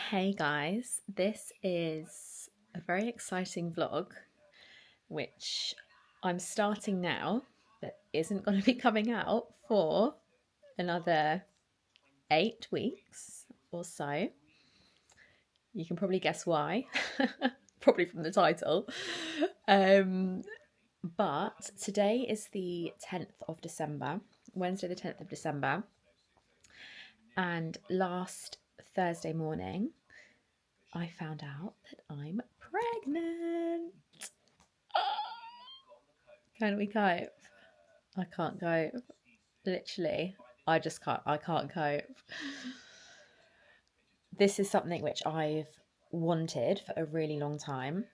Hey guys, this is a very exciting vlog which I'm starting now, but isn't going to be coming out for another 8 weeks or so. You can probably guess why, probably from the title. Um, but today is the 10th of December, Wednesday, the 10th of December, and last Thursday morning, I found out that I'm pregnant. Can we cope? I can't cope. Literally, I just can't. I can't cope. This is something which I've wanted for a really long time.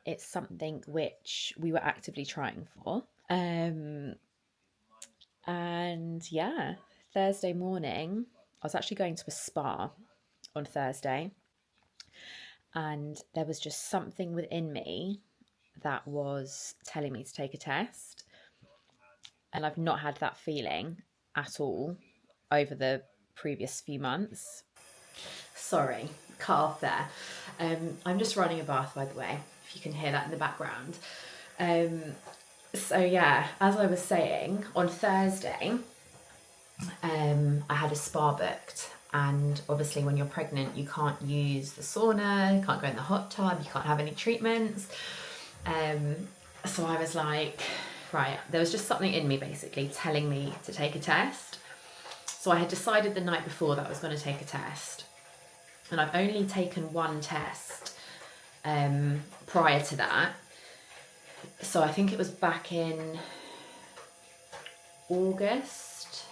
It's something which we were actively trying for. And yeah, Thursday morning, I was actually going to a spa on Thursday, and there was just something within me that was telling me to take a test. And I've not had that feeling at all over the previous few months. Sorry, cut off there. I'm just running a bath, by the way, if you can hear that in the background. So yeah, as I was saying, on Thursday, I had a spa booked. And obviously when you're pregnant, you can't use the sauna, you can't go in the hot tub, you can't have any treatments. So I was like, right, there was just something in me basically telling me to take a test. So I had decided the night before that I was going to take a test. And I've only taken one test prior to that. So I think it was back in August.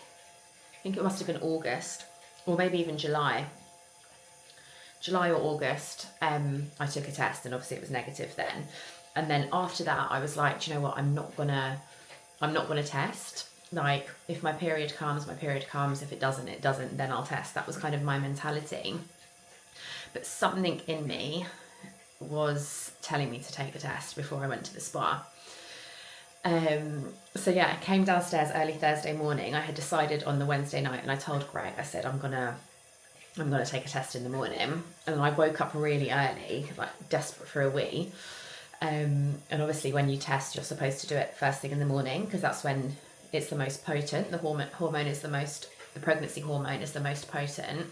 I think it must have been August, or maybe even July or August. I took a test and obviously it was negative then. And then after that, I was like, do you know what? I'm not gonna test. Like, if my period comes, my period comes. If it doesn't, it doesn't. Then I'll test. That was kind of my mentality. But something in me was telling me to take a test before I went to the spa. So yeah, I came downstairs early Thursday morning. I had decided on the Wednesday night, and I told Greg, I said, I'm gonna take a test in the morning. And I woke up really early, like desperate for a wee. And obviously when you test, you're supposed to do it first thing in the morning, because that's when it's the most potent. The pregnancy hormone is the most potent,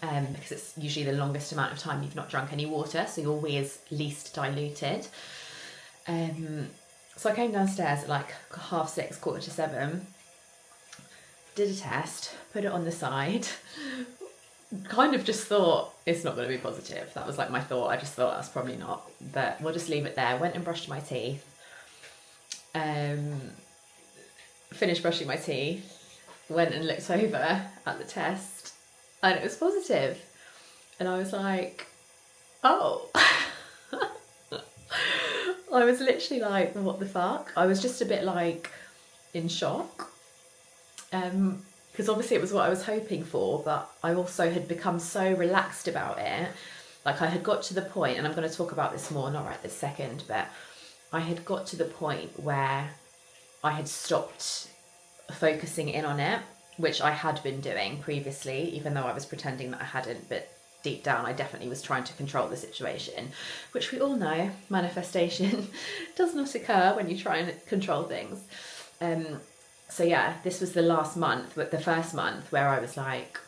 because it's usually the longest amount of time you've not drunk any water, so your wee is least diluted. So I came downstairs at like 6:30, 7:15, did a test, put it on the side, kind of just thought it's not going to be positive. That was like my thought. I just thought that's probably not, but we'll just leave it there. Went and brushed my teeth. Finished brushing my teeth, went and looked over at the test, and it was positive. And I was like, oh. I was literally like, what the fuck? I was just a bit like in shock. Because obviously it was what I was hoping for, but I also had become so relaxed about it. Like, I had got to the point, and I'm going to talk about this more, not right this second, but I had got to the point where I had stopped focusing in on it, which I had been doing previously, even though I was pretending that I hadn't, but deep down I definitely was trying to control the situation, which we all know, manifestation does not occur when you try and control things. So yeah, this was the last month, but the first month where I was like,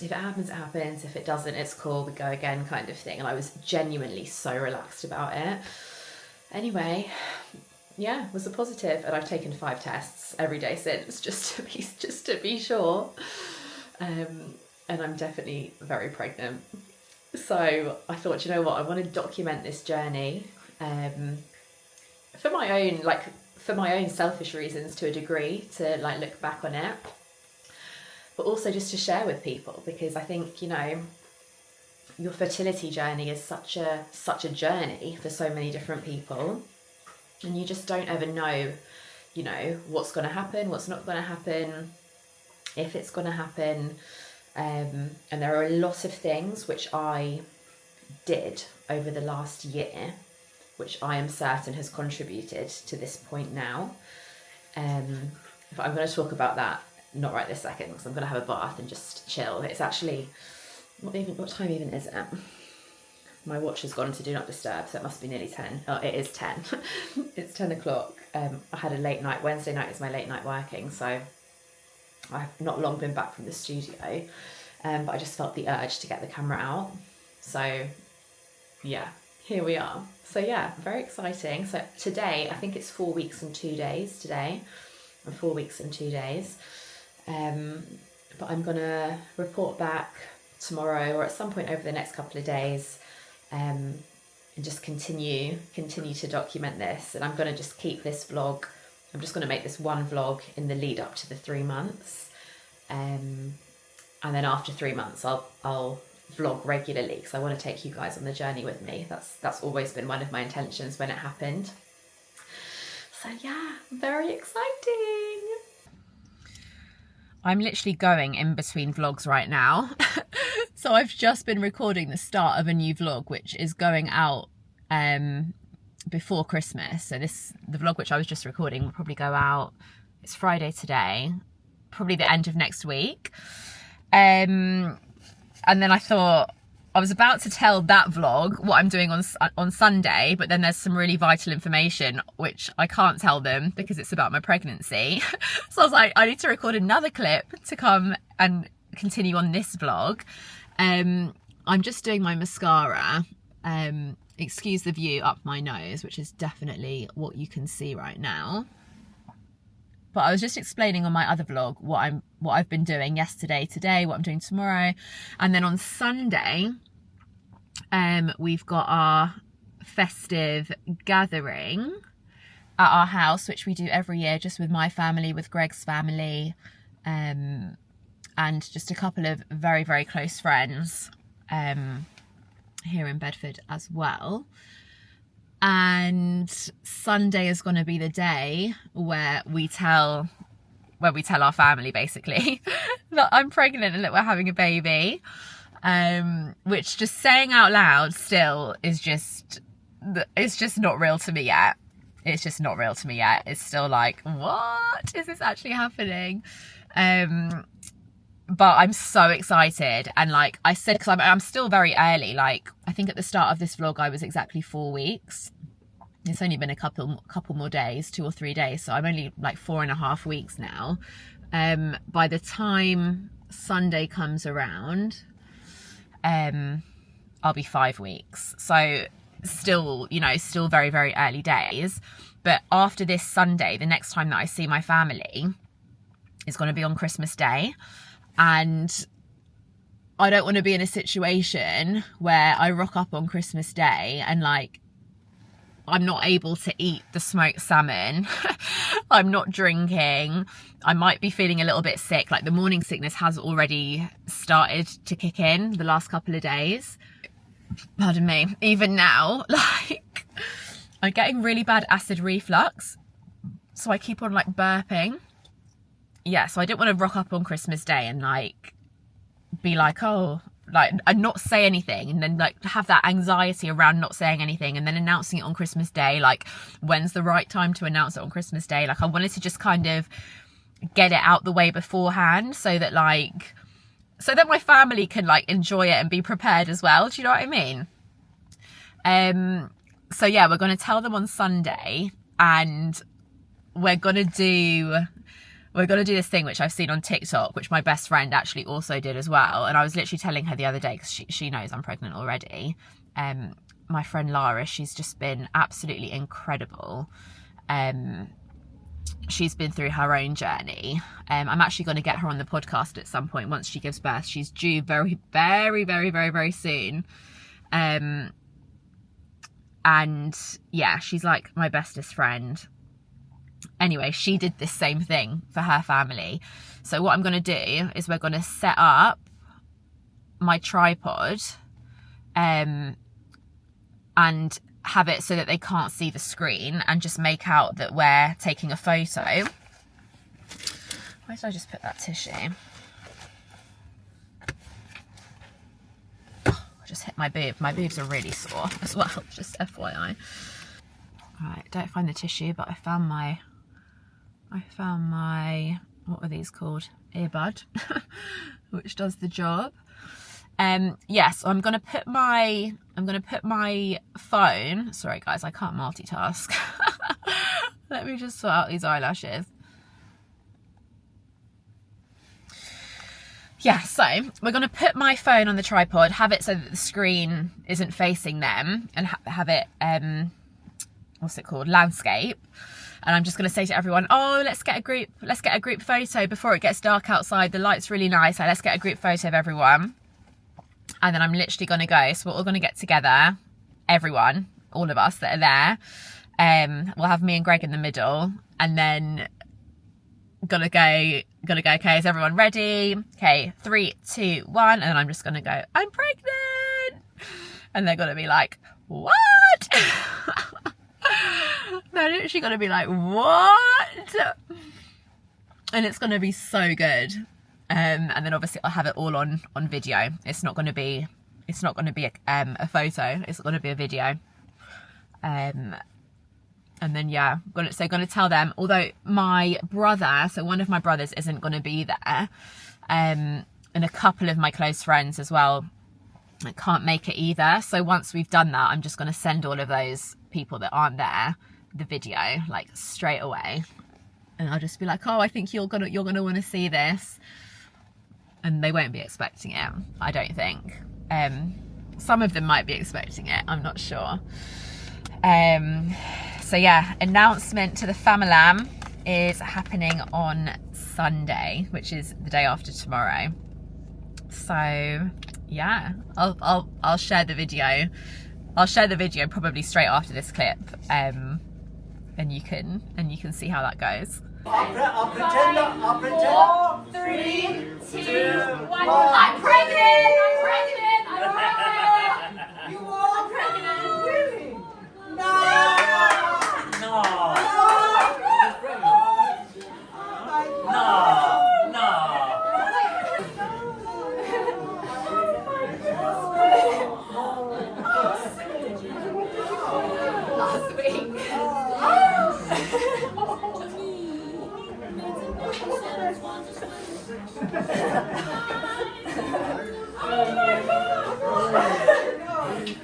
if it happens, it happens. If it doesn't, it's cool. We go again, kind of thing. And I was genuinely so relaxed about it. Anyway, yeah, it was a positive, and I've taken 5 tests every day since, just to be sure. And I'm definitely very pregnant. So I thought, you know what? I want to document this journey, for my own selfish reasons to a degree, to like look back on it, but also just to share with people, because I think, you know, your fertility journey is such a journey for so many different people, and you just don't ever know, you know, what's going to happen, what's not going to happen, if it's going to happen. And there are a lot of things which I did over the last year, which I am certain has contributed to this point now. But I'm going to talk about that not right this second, because I'm going to have a bath and just chill. It's actually, what time even is it? My watch has gone to do not disturb, so it must be nearly 10. Oh, it is 10. It's 10 o'clock. I had a late night. Wednesday night is my late night working, so I've not long been back from the studio, but I just felt the urge to get the camera out. So yeah, here we are. So yeah, very exciting. So today, I think it's 4 weeks and 2 days today, and 4 weeks and 2 days. But I'm gonna report back tomorrow or at some point over the next couple of days, and just continue to document this. And I'm going to just keep this vlog. I'm just going to make this one vlog in the lead up to the 3 months, and then after 3 months I'll vlog regularly, because I want to take you guys on the journey with me. That's always been one of my intentions when it happened. So yeah, very exciting. I'm literally going in between vlogs right now. So I've just been recording the start of a new vlog, which is going out before Christmas. So the vlog which I was just recording will probably go out, it's Friday today, probably the end of next week. And then I thought, I was about to tell that vlog what I'm doing on Sunday, but then there's some really vital information which I can't tell them because it's about my pregnancy. So I was like, I need to record another clip to come and continue on this vlog. I'm just doing my mascara. Excuse the view up my nose, which is definitely what you can see right now. But I was just explaining on my other vlog what I've been doing yesterday, today, what I'm doing tomorrow. And then on Sunday, we've got our festive gathering at our house, which we do every year, just with my family, with Greg's family, and just a couple of very, very close friends here in Bedford as well. And Sunday is going to be the day where we tell our family basically that I'm pregnant and that we're having a baby, which just saying out loud still is just, it's just not real to me yet. It's just not real to me yet. It's still like, what is this actually happening? But I'm so excited. And like I said, because I'm still very early, like I think at the start of this vlog I was exactly 4 weeks. It's only been a couple more days, 2 or 3 days, so I'm only like 4.5 weeks now. By the time Sunday comes around, I'll be 5 weeks. So still, you know, still very, very early days. But after this Sunday, the next time that I see my family is going to be on Christmas Day. And I don't want to be in a situation where I rock up on Christmas Day and like I'm not able to eat the smoked salmon. I'm not drinking. I might be feeling a little bit sick. Like the morning sickness has already started to kick in the last couple of days. Pardon me. Even now, like I'm getting really bad acid reflux. So I keep on like burping. Yeah, so I didn't want to rock up on Christmas Day and like be like, oh, like and not say anything, and then like have that anxiety around not saying anything and then announcing it on Christmas Day. Like, when's the right time to announce it on Christmas Day? Like I wanted to just kind of get it out the way beforehand so that my family can like enjoy it and be prepared as well. Do you know what I mean? So yeah, we're going to tell them on Sunday, and we're going to do this thing which I've seen on TikTok, which my best friend actually also did as well. And I was literally telling her the other day, because she knows I'm pregnant already. My friend Lara, she's just been absolutely incredible. She's been through her own journey. I'm actually going to get her on the podcast at some point once she gives birth. She's due very, very, very, very, very soon. And yeah, she's like my bestest friend. Anyway, she did this same thing for her family. So what I'm going to do is we're going to set up my tripod and have it so that they can't see the screen, and just make out that we're taking a photo. Where did I just put that tissue? Oh, I just hit my boob. My boobs are really sore as well, just FYI. Right, don't find the tissue, but I found my, what were these called? earbud, which does the job. Yes, I'm gonna put my phone. Sorry guys, I can't multitask. Let me just sort out these eyelashes. Yeah, so we're going to put my phone on the tripod, have it so that the screen isn't facing them, and have it, what's it called, landscape. And I'm just going to say to everyone, oh, let's get a group photo before it gets dark outside. The light's really nice, so let's get a group photo of everyone. And then I'm literally going to go, so we're all going to get together, everyone, all of us that are there. We'll have me and Greg in the middle, and then gonna go, okay, is everyone ready? Okay, 3, 2, 1, and then I'm just gonna go, I'm pregnant! And they're gonna be like, what? They're literally gonna be like, what? And it's gonna be so good. And then obviously I'll have it all on video. It's not gonna be a photo, it's gonna be a video. And then, yeah, gonna tell them, although my brother, so one of my brothers isn't going to be there, and a couple of my close friends as well, I can't make it either. So once we've done that, I'm just going to send all of those people that aren't there the video, like, straight away. And I'll just be like, oh, I think you're gonna want to see this. And they won't be expecting it, I don't think. Some of them might be expecting it, I'm not sure. So yeah, announcement to the Famalam is happening on Sunday, which is the day after tomorrow. So yeah, I'll share the video. I'll share the video probably straight after this clip, and you can see how that goes. I'll pretend. 4, 3, 2, 1. I'm pregnant! I'm pregnant! You are pregnant! Really? No! Last week.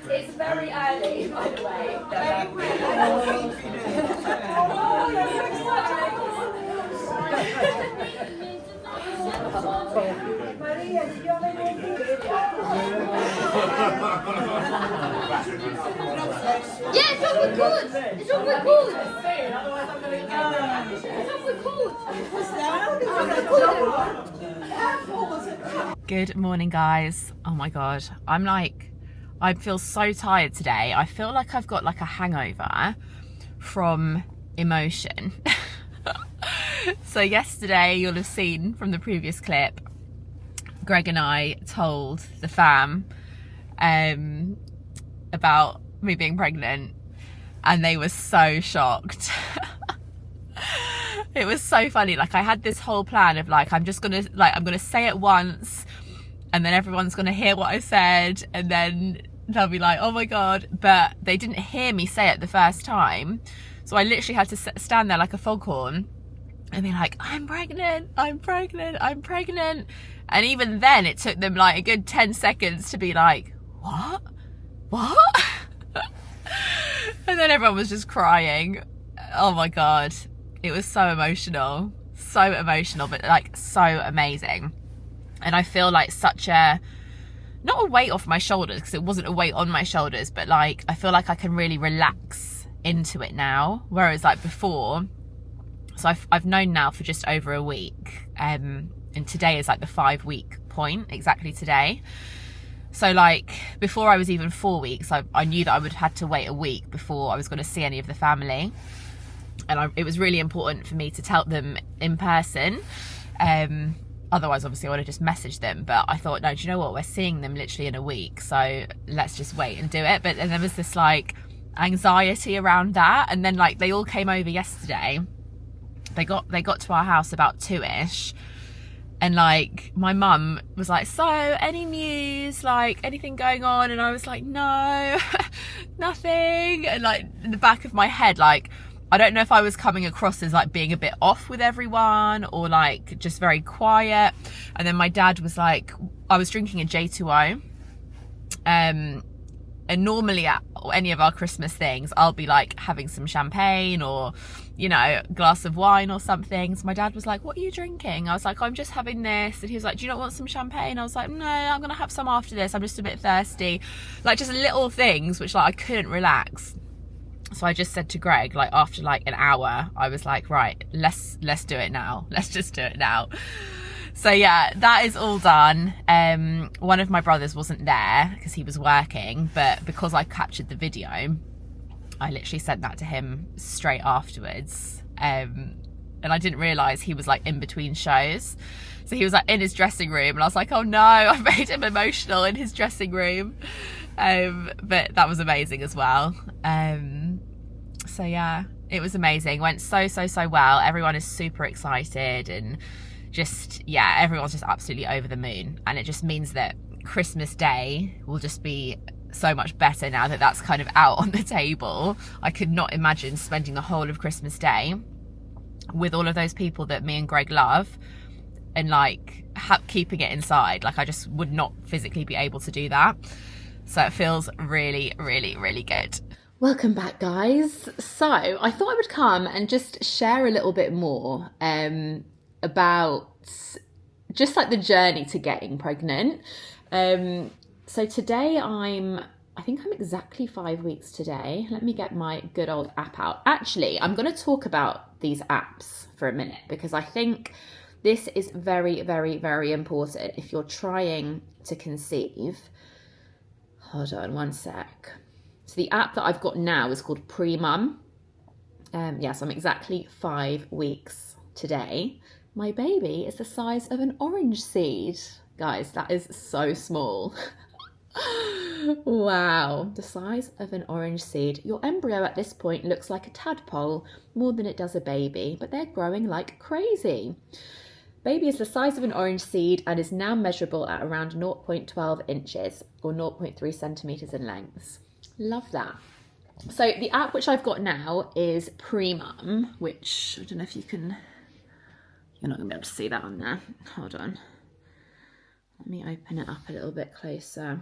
It's very early, by the way. Yeah, it's all good. It's all good. Good morning, guys. Oh my god, I feel so tired today. I feel like I've got like a hangover from emotion. So yesterday, you'll have seen from the previous clip, Greg and I told the fam about me being pregnant, and they were so shocked. It was so funny. Like, I had this whole plan of like, I'm gonna say it once, and then everyone's gonna hear what I said, and then they'll be like, oh my god. But they didn't hear me say it the first time, so I literally had to stand there like a foghorn and be like, I'm pregnant. And even then it took them like a good 10 seconds to be like, what? And then everyone was just crying. Oh my god, it was so emotional, but like so amazing. And I feel like such a, not a weight off my shoulders, because it wasn't a weight on my shoulders, but like I feel like I can really relax into it now, whereas like before. So I've known now for just over a week, and today is like the 5-week point, exactly today. So like before I was even 4 weeks, I knew that I would have had to wait a week before I was going to see any of the family, and it was really important for me to tell them in person. Otherwise, obviously, I would have just messaged them. But I thought, no, do you know what? We're seeing them literally in a week, so let's just wait and do it. But then there was this like anxiety around that, and then like they all came over yesterday. They got to our house about 2ish, and like my mum was like, so any news, like anything going on? And I was like, no, nothing. And like in the back of my head, like I don't know if I was coming across as like being a bit off with everyone or like just very quiet. And then my dad was like, I was drinking a J2O, and normally at any of our Christmas things, I'll be like having some champagne or, you know, a glass of wine or something. So my dad was like, what are you drinking? I was like, I'm just having this. And he was like, do you not want some champagne? I was like, no, I'm gonna have some after this, I'm just a bit thirsty. Like just little things which like I couldn't relax. So I just said to Greg, like after like an hour, I was like, right, let's do it now. Let's just do it now. So yeah, that is all done. One of my brothers wasn't there because he was working, but because I captured the video, I literally sent that to him straight afterwards. And I didn't realise he was like in between shows. So he was like in his dressing room and I was like, oh no, I made him emotional in his dressing room. But that was amazing as well. So yeah, it was amazing. Went so well. Everyone is super excited and just, yeah, everyone's just absolutely over the moon. And it just means that Christmas Day will just be so much better now that that's kind of out on the table. I could not imagine spending the whole of Christmas Day with all of those people that me and Greg love and like keeping it inside. Like I just would not physically be able to do that. So it feels really good. Welcome back, guys. So I thought I would come and just share a little bit more about just like the journey to getting pregnant. So today I think I'm exactly 5 weeks today. Let me get my good old app out. Actually, I'm going to talk about these apps for a minute because I think this is very important if you're trying to conceive. Hold on one sec. So the app that I've got now is called Pre-Mum. Yes, I'm exactly 5 weeks today. My baby is the size of an orange seed. Guys, that is so small. Wow, the size of an orange seed. Your embryo at this point looks like a tadpole more than it does a baby, but they're growing like crazy. Baby is the size of an orange seed and is now measurable at around 0.12 inches or 0.3 centimetres in length. Love that. So the app which I've got now is Pre-Mum, which I don't know if you can... You're not going to be able to see that on there. Hold on. Let me open it up a little bit closer.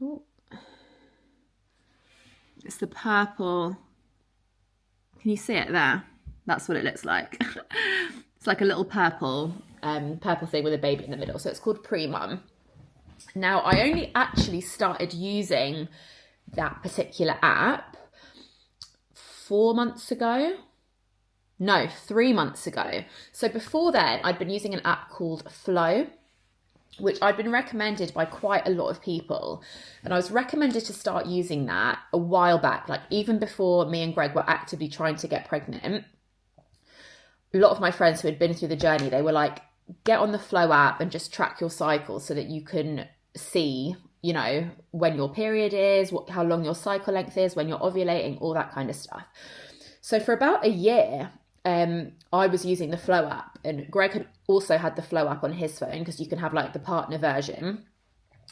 Oh. It's the purple. Can you see it there? That's what it looks like. It's like a little purple thing with a baby in the middle. So it's called Pre-Mum. Now, I only actually started using that particular app 4 months ago. No, 3 months ago. So before then, I'd been using an app called Flow, which I'd been recommended by quite a lot of people. And I was recommended to start using that a while back, like even before me and Greg were actively trying to get pregnant. A lot of my friends who had been through the journey, they were like, get on the Flow app and just track your cycle so that you can see, you know, when your period is, how long your cycle length is, when you're ovulating, all that kind of stuff. So for about a year, I was using the Flow app, and Greg had also had the Flow app on his phone because you can have like the partner version.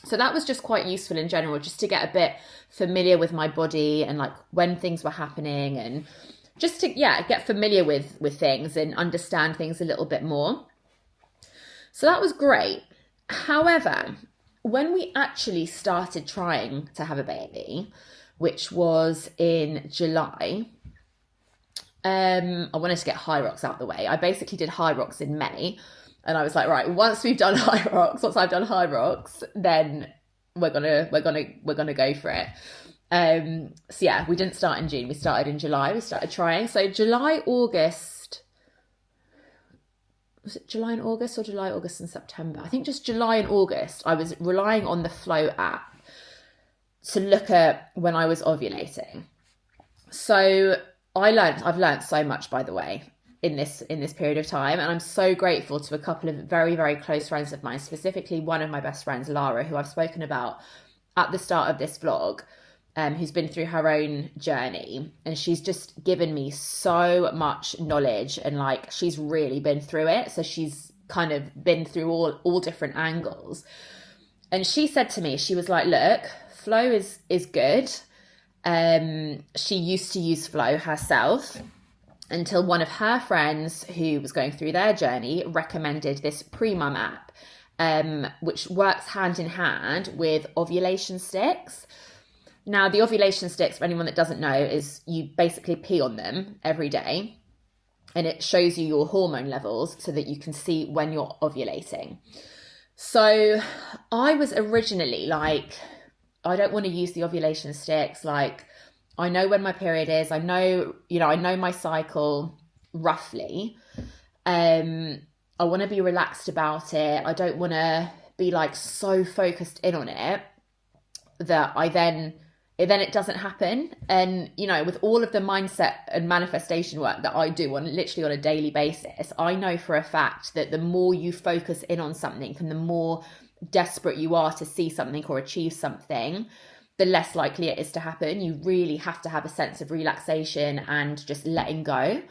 So that was just quite useful in general, just to get a bit familiar with my body and like when things were happening, and just to, yeah, get familiar with things and understand things a little bit more. So that was great. However, when we actually started trying to have a baby, which was in July, I wanted to get High Rocks out the way. I basically did High Rocks in May, and I was like, right, once I've done High Rocks, then we're gonna go for it. So yeah, we didn't start in June. We started in July. We started trying. So July, August. Was it July and August or July, August and September? I think just July and August. I was relying on the Flow app to look at when I was ovulating. So I've learned so much, by the way, in this period of time, and I'm so grateful to a couple of very, very close friends of mine, specifically one of my best friends, Lara, who I've spoken about at the start of this vlog, who's been through her own journey, and she's just given me so much knowledge, and like she's really been through it, so she's kind of been through all different angles. And she said to me, she was like, look, Flow is good, She used to use Flow herself until one of her friends who was going through their journey recommended this Pre-Mum app, which works hand in hand with ovulation sticks. Now, the ovulation sticks, for anyone that doesn't know, is you basically pee on them every day, and it shows you your hormone levels so that you can see when you're ovulating. So I was originally like, I don't want to use the ovulation sticks. Like, I know when my period is. I know my cycle roughly. I want to be relaxed about it. I don't want to be like so focused in on it that it doesn't happen. And, with all of the mindset and manifestation work that I do literally on a daily basis, I know for a fact that the more you focus in on something and the more desperate you are to see something or achieve something, the less likely it is to happen. You really have to have a sense of relaxation and just letting go.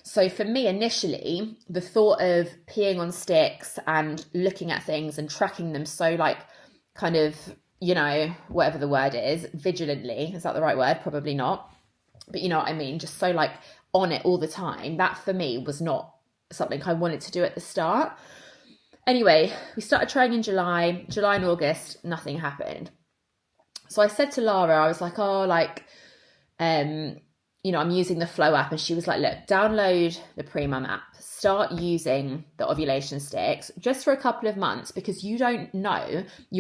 So for me, initially, the thought of peeing on sticks and looking at things and tracking them so like kind of, whatever the word is, vigilantly, is that the right word? Probably not. But you know what I mean? Just so like on it all the time. That for me was not something I wanted to do at the start. Anyway, we started trying in July and August, nothing happened. So I said to Lara, I was like, I'm using the Flow app. And she was like, look, download the Pre-Mum app, start using the ovulation sticks just for a couple of months, because you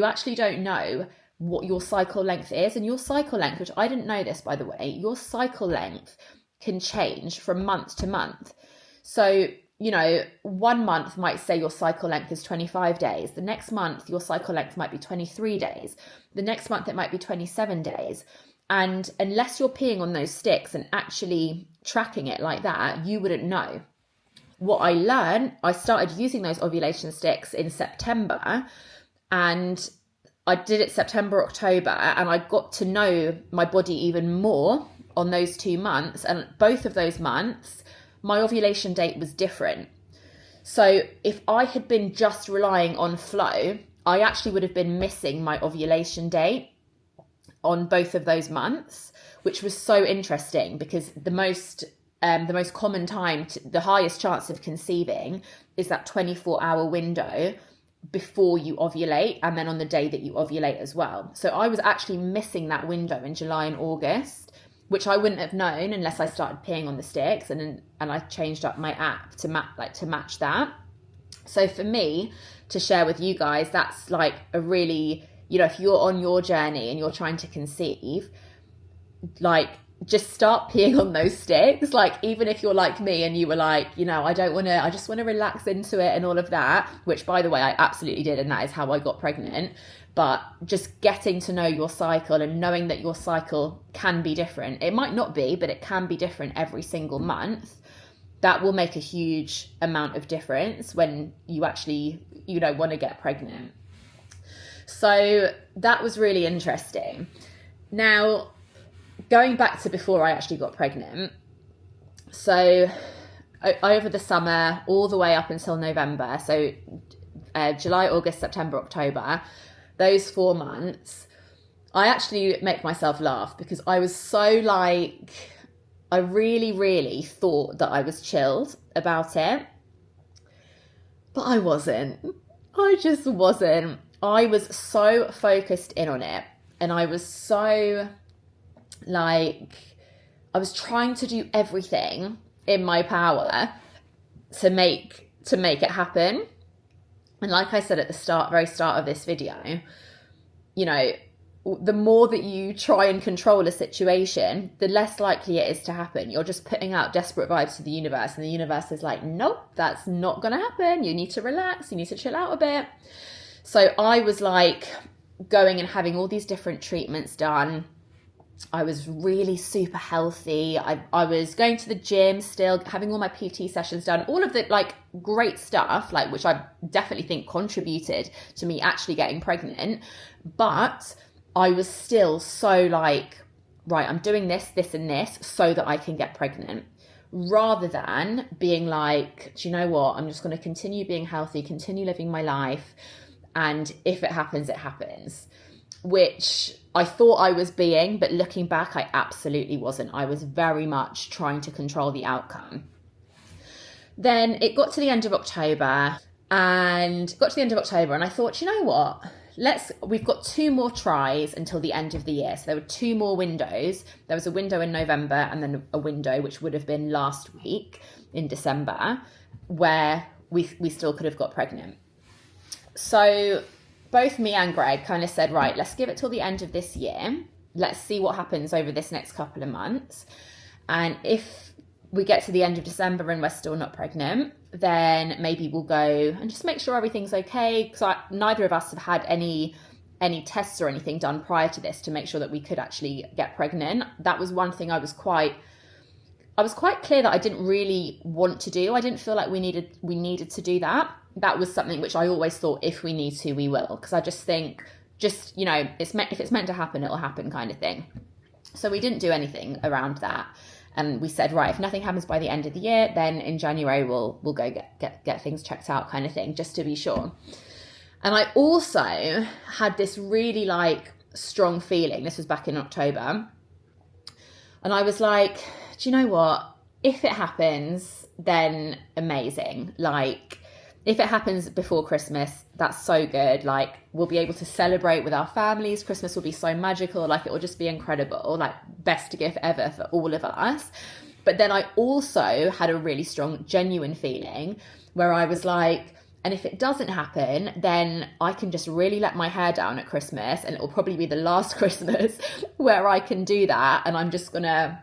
actually don't know what your cycle length is. And your cycle length, which I didn't know this, by the way, your cycle length can change from month to month. So, 1 month might say your cycle length is 25 days. The next month, your cycle length might be 23 days. The next month, it might be 27 days. And unless you're peeing on those sticks and actually tracking it like that, you wouldn't know. What I learned, I started using those ovulation sticks in September, and I did it September, October, and I got to know my body even more on those 2 months. And both of those months, my ovulation date was different. So if I had been just relying on Flow, I actually would have been missing my ovulation date on both of those months, which was so interesting, because the most common time, the highest chance of conceiving is that 24-hour window before you ovulate, and then on the day that you ovulate as well. So I was actually missing that window in July and August, which I wouldn't have known unless I started peeing on the sticks, and I changed up my app to match that. So for me to share with you guys, that's like a really, if you're on your journey and you're trying to conceive, like, just start peeing on those sticks. Like, even if you're like me and you were like, I just want to relax into it and all of that, which by the way, I absolutely did. And that is how I got pregnant. But just getting to know your cycle and knowing that your cycle can be different. It might not be, but it can be different every single month. That will make a huge amount of difference when you actually, want to get pregnant. So that was really interesting. Now, going back to before I actually got pregnant, so over the summer, all the way up until November, so July, August, September, October, those 4 months, I actually make myself laugh because I was so like, I really, really thought that I was chilled about it, but I wasn't. I just wasn't. I was so focused in on it, and I was so like, I was trying to do everything in my power to make it happen. And like I said at the very start of this video, the more that you try and control a situation, the less likely it is to happen. You're just putting out desperate vibes to the universe, and the universe is like, nope, that's not going to happen. You need to relax. You need to chill out a bit. So I was like going and having all these different treatments done. I was really super healthy. I was going to the gym still, having all my PT sessions done, all of the like great stuff, like, which I definitely think contributed to me actually getting pregnant. But I was still so like, right, I'm doing this, this and this so that I can get pregnant, rather than being like, do you know what? I'm just going to continue being healthy, continue living my life. And if it happens, it happens. which I thought I was being, but looking back, I absolutely wasn't. I was very much trying to control the outcome. Then it got to the end of October, and I thought, you know what? We've got 2 more tries until the end of the year. So there were 2 more windows. There was a window in November and then a window which would have been last week in December, where we still could have got pregnant. So both me and Greg kind of said, right, let's give it till the end of this year. Let's see what happens over this next couple of months. And if we get to the end of December and we're still not pregnant, then maybe we'll go and just make sure everything's okay. Because neither of us have had any tests or anything done prior to this to make sure that we could actually get pregnant. That was one thing I was quite clear that I didn't really want to do. I didn't feel like we needed to do that. That was something which I always thought, if we need to, we will. Because I just think, if it's meant to happen, it'll happen kind of thing. So we didn't do anything around that. And we said, right, if nothing happens by the end of the year, then in January we'll go get things checked out kind of thing, just to be sure. And I also had this really strong feeling. This was back in October. And I was like, do you know what? If it happens, then amazing. If it happens before Christmas, that's so good. We'll be able to celebrate with our families. Christmas will be so magical. It will just be incredible. Best gift ever for all of us. But then I also had a really strong, genuine feeling where I was like, and if it doesn't happen, then I can just really let my hair down at Christmas, and it will probably be the last Christmas where I can do that. And I'm just going to,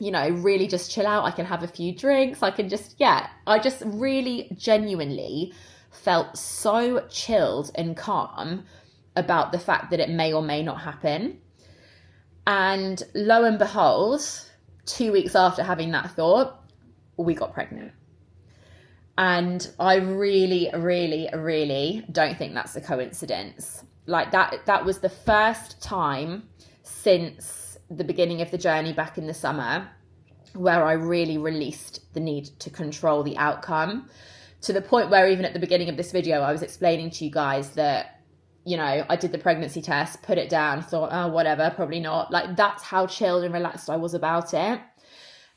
really just chill out. I can have a few drinks. I just really genuinely felt so chilled and calm about the fact that it may or may not happen. And lo and behold, 2 weeks after having that thought, we got pregnant. And I really, really, really don't think that's a coincidence. That was the first time since the beginning of the journey back in the summer where I really released the need to control the outcome, to the point where even at the beginning of this video, I was explaining to you guys that, I did the pregnancy test, put it down, thought, oh, whatever, probably not. That's how chilled and relaxed I was about it.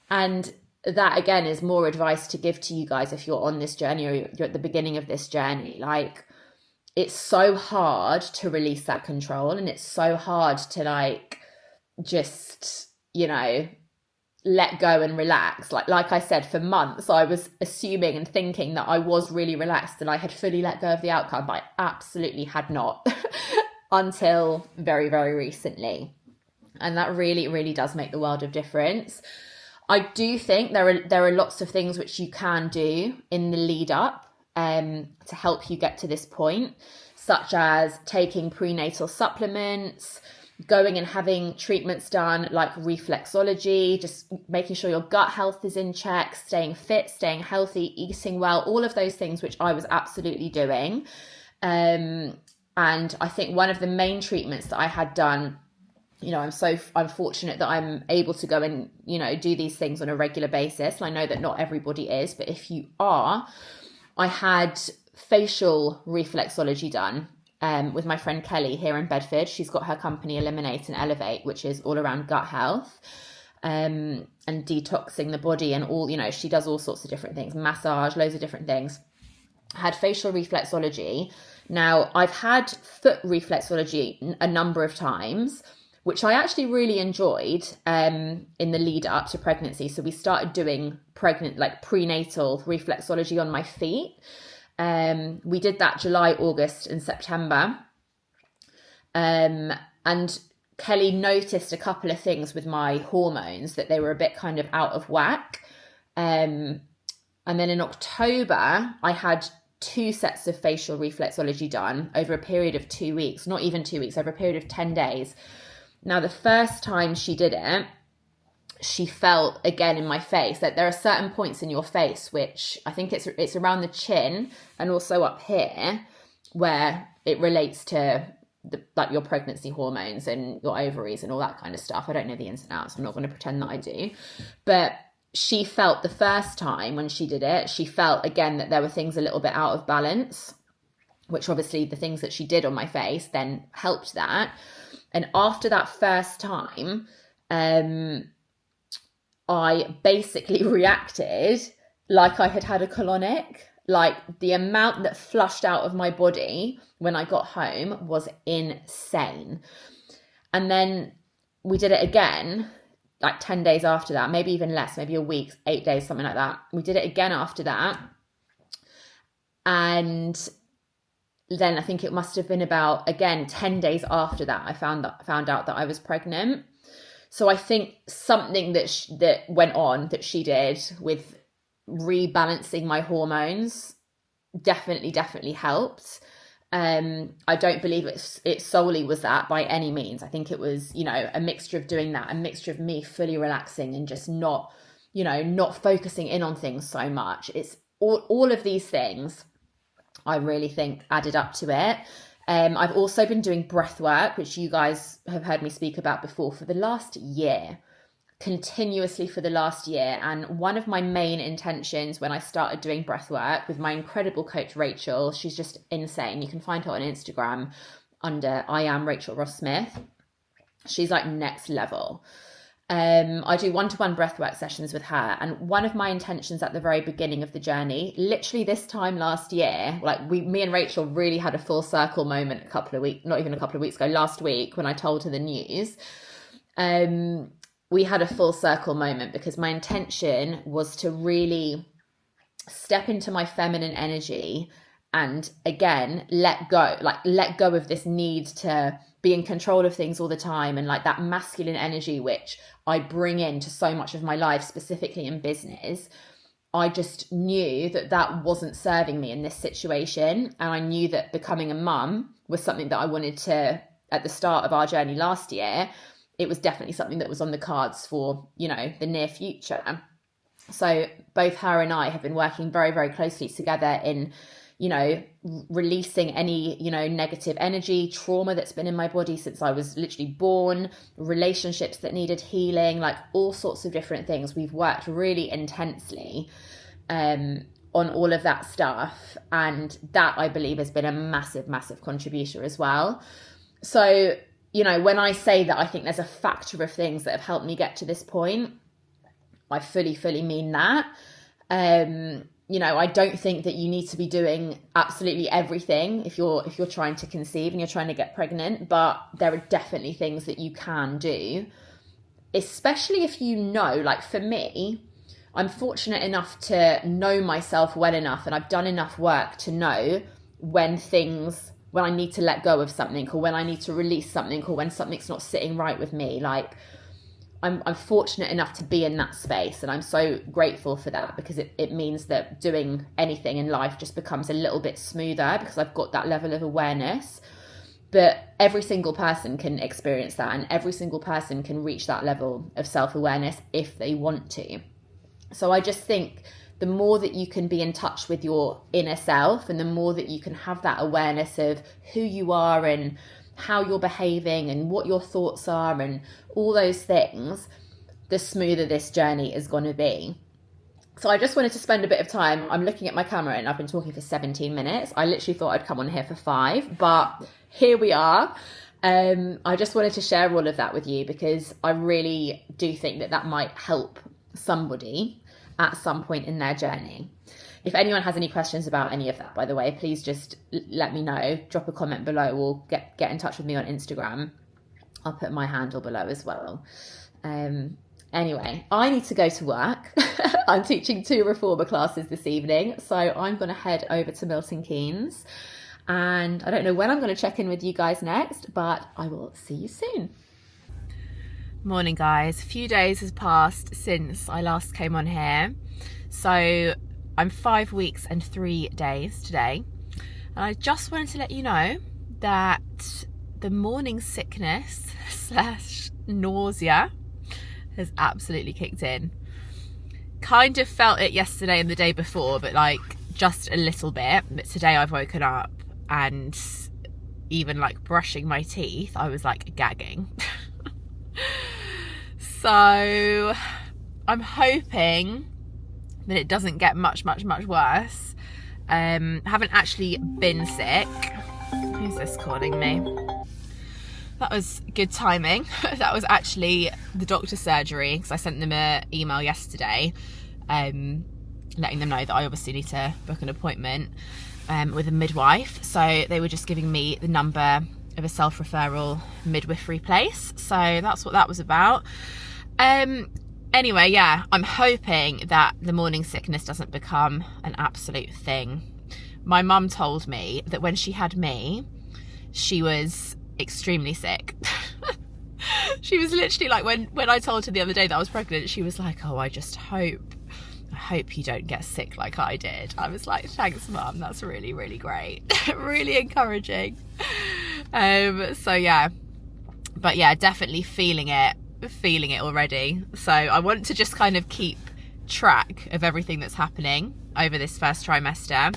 And that, again, is more advice to give to you guys if you're on this journey or you're at the beginning of this journey. It's so hard to release that control, and it's so hard to just, let go and relax. Like I said, for months, I was assuming and thinking that I was really relaxed and I had fully let go of the outcome, but I absolutely had not until very, very recently. And that really, really does make the world of difference. I do think there are lots of things which you can do in the lead up to help you get to this point, such as taking prenatal supplements, going and having treatments done like reflexology, just making sure your gut health is in check, staying fit, staying healthy, eating well, all of those things which I was absolutely doing. And I think one of the main treatments that I had done, I'm fortunate that I'm able to go and, do these things on a regular basis. I know that not everybody is, but if you are, I had facial reflexology done with my friend Kelly here in Bedford. She's got her company Eliminate and Elevate, which is all around gut health and detoxing the body and all, she does all sorts of different things, massage, loads of different things. I had facial reflexology. Now, I've had foot reflexology a number of times, which I actually really enjoyed in the lead up to pregnancy. So we started doing prenatal reflexology on my feet. We did that July, August and September. And Kelly noticed a couple of things with my hormones, that they were a bit kind of out of whack. And then in October, I had 2 sets of facial reflexology done over a period of 2 weeks, not even 2 weeks, over a period of 10 days. Now, the first time she did it, she felt again in my face that there are certain points in your face, which I think it's around the chin and also up here, where it relates to your pregnancy hormones and your ovaries and all that kind of stuff. I don't know the ins and outs. I'm not going to pretend that I do. But she felt the first time when she did it, she felt again that there were things a little bit out of balance. which obviously the things that she did on my face then helped that. And after that first time, I basically reacted like I had had a colonic. Like, the amount that flushed out of my body when I got home was insane. And then we did it again, like 10 days after that, maybe even less, maybe a week, 8 days, something like that. We did it again after that. And then I think it must have been about, again, 10 days after that, I found out that I was pregnant. So I think something that went on that she did with rebalancing my hormones definitely helped. I don't believe it solely was that by any means. I think it was, a mixture of doing that, a mixture of me fully relaxing and just not focusing in on things so much. It's all of these things I really think added up to it. I've also been doing breath work, which you guys have heard me speak about before, for the last year, continuously for the last year. And one of my main intentions when I started doing breath work with my incredible coach, Rachel, she's just insane. You can find her on Instagram under I am Rachel Ross Smith. She's like next level. I do one-to-one breathwork sessions with her, and one of my intentions at the very beginning of the journey, literally this time last year, like me and Rachel really had a full circle moment last week when I told her the news. We had a full circle moment because my intention was to really step into my feminine energy and again let go of this need to be in control of things all the time, and like that masculine energy which I bring into so much of my life, specifically in business. I just knew that wasn't serving me in this situation, and I knew that becoming a mum was something that I wanted to, at the start of our journey last year, it was definitely something that was on the cards for, the near future. So both her and I have been working very, very closely together in, releasing any, negative energy, trauma that's been in my body since I was literally born, relationships that needed healing, like all sorts of different things. We've worked really intensely on all of that stuff. And that, I believe, has been a massive, massive contributor as well. So, when I say that I think there's a factor of things that have helped me get to this point, I fully mean that. I don't think that you need to be doing absolutely everything if you're trying to conceive and you're trying to get pregnant, but there are definitely things that you can do, especially if like for me, I'm fortunate enough to know myself well enough, and I've done enough work to know when I need to let go of something, or when I need to release something, or when something's not sitting right with me. Like, I'm fortunate enough to be in that space, and I'm so grateful for that, because it means that doing anything in life just becomes a little bit smoother because I've got that level of awareness. But every single person can experience that, and every single person can reach that level of self-awareness if they want to. So I just think the more that you can be in touch with your inner self, and the more that you can have that awareness of who you are and how you're behaving and what your thoughts are and all those things, the smoother this journey is going to be. So I just wanted to spend a bit of time. I'm looking at my camera and I've been talking for 17 minutes. I literally thought I'd come on here for 5, but here we are. I just wanted to share all of that with you because I really do think that might help somebody at some point in their journey. If anyone has any questions about any of that, by the way, please just let me know. Drop a comment below, or get in touch with me on Instagram. I'll put my handle below as well. Anyway, I need to go to work. I'm teaching 2 reformer classes this evening, so I'm going to head over to Milton Keynes. And I don't know when I'm going to check in with you guys next, but I will see you soon. Morning, guys. A few days has passed since I last came on here. So I'm 5 weeks and 3 days today. And I just wanted to let you know that the morning sickness / nausea has absolutely kicked in. Kind of felt it yesterday and the day before, but like just a little bit. But today I've woken up and even like brushing my teeth, I was like gagging. So I'm hoping that it doesn't get much worse. Haven't actually been sick. Who's this calling me? That was good timing. That was actually the doctor's surgery, because I sent them an email yesterday letting them know that I obviously need to book an appointment with a midwife. So they were just giving me the number of a self-referral midwifery place. So that's what that was about. Anyway, yeah, I'm hoping that the morning sickness doesn't become an absolute thing. My mum told me that when she had me, she was extremely sick. She was literally like, when I told her the other day that I was pregnant, she was like, oh, I hope you don't get sick like I did. I was like, thanks, Mum, that's really, really great. Really encouraging. So yeah, but yeah, definitely feeling it already. So I want to just kind of keep track of everything that's happening over this first trimester.